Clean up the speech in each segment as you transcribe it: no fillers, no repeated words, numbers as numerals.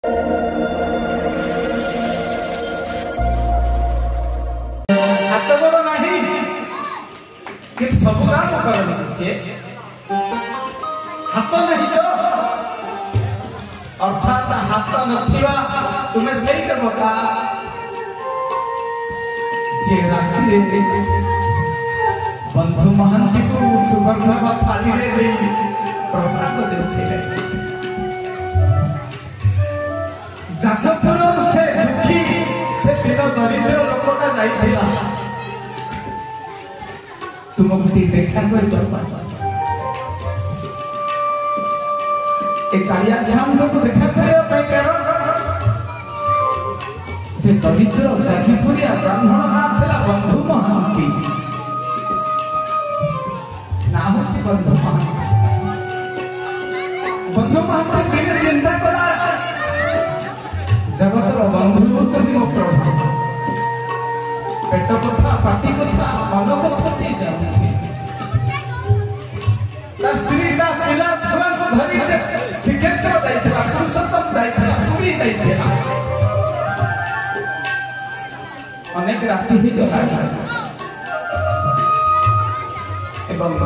हाथ गोड़ नहीं कि सब काम करनी सी हाथ नहीं तो अर्थात हाथ नथिबा तुम्हें सही देवता जे राति बंधु महांती को सुगंध थाली प्रसाद देउथिले जाजपुर से दुखी से दिन दरिद्र लोकटा जाइथिला तुमको देखा कर कालिया श्याम को देखा कारण से दरिद्र जाजपुरिया ब्राह्मण नाम था बंधु महांती ना होची बंधु महांती दिने चिंता कला जगतर बंधु होती मो प्रभु पेट कथा पाटी कथा मन कथा ची जानती स्त्री का पिला छुआ को धरी से श्रीक्षेत्र जाइथिला पुरुषोत्तम जाइथिला पुरी जाइथिला अनेक राति ही गला एवं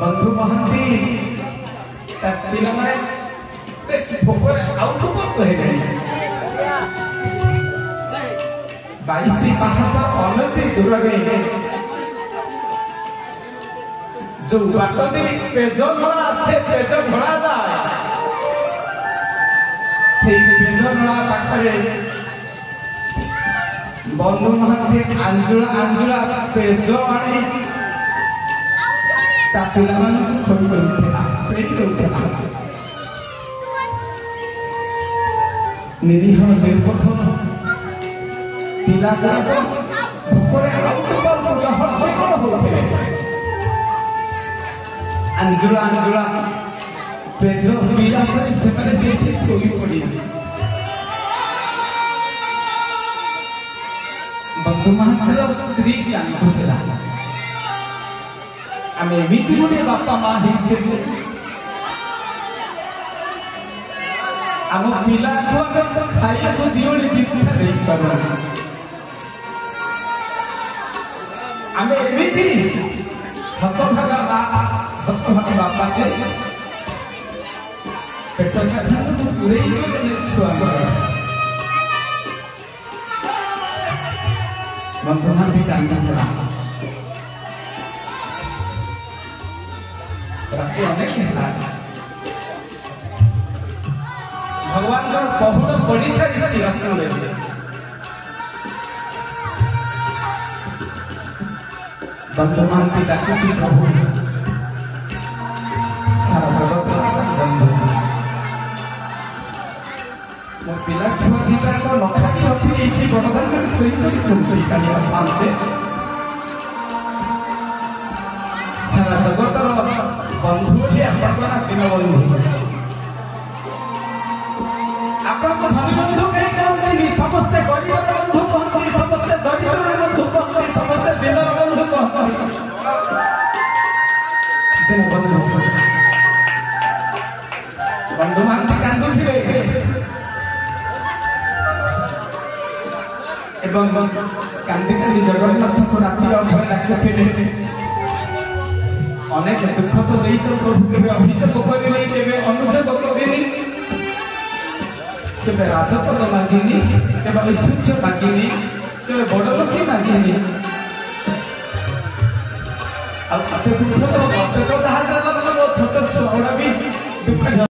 बंधु महांती पिला माने बेस भोकर आउट कहे गई 22 पाहाच अनति दूर गई जो बाटती पेज भरा से पेज भरा जाए से पेज भरा पाखरे बंधु महांती आंजुला आंजुला पेज आनी ता पिला मन खोल करथिला पेट उठला निरीह निर्पथ पिला का भोकरे आउट पर लहर लहर होते अंजुला अंजुला पेज पीला पर से मैंने सेठी सोई पड़ी बंधु महांती स्त्री ज्ञान होता आम एमती गोटे बापा माँ आम पिला को खाया को दियोली दीक्षा दे पार आम एमती हतभागा बापा के पेट छाता पूरे छुआ बंधु महांती कांदी राति अनेक भगवान बहुत बड़ी सारी रत्न बंधु महांती डाकुची प्रभु सारा जगत बंधु मो पिला छुआ दिटा नखाई रखी एठी बड़दान कर सोई पड़ी चुंटी कालिया शांते सारा जगतर बंधु बोली आपन दिन बंधु आपन धनी बंधु कहीं कहते समस्ते गरीब बंधु कहते समस्ते दरिद्र बंधु कहते समस्ते दिन बंधु कहते दिन बंधु बंधु महांती कांदुथिले एवं कांदी कांदी जगन्नाथ को राति अभय डाकुथिले अनेक दुख तो नहीं प्रभु के अभिषेक करनी के अनुजोग करनी के राजपद मागिनी के ऐश्वर्य मागिनी के बड़लोकी मागिनी दुख तो छोट छुआ भी दुख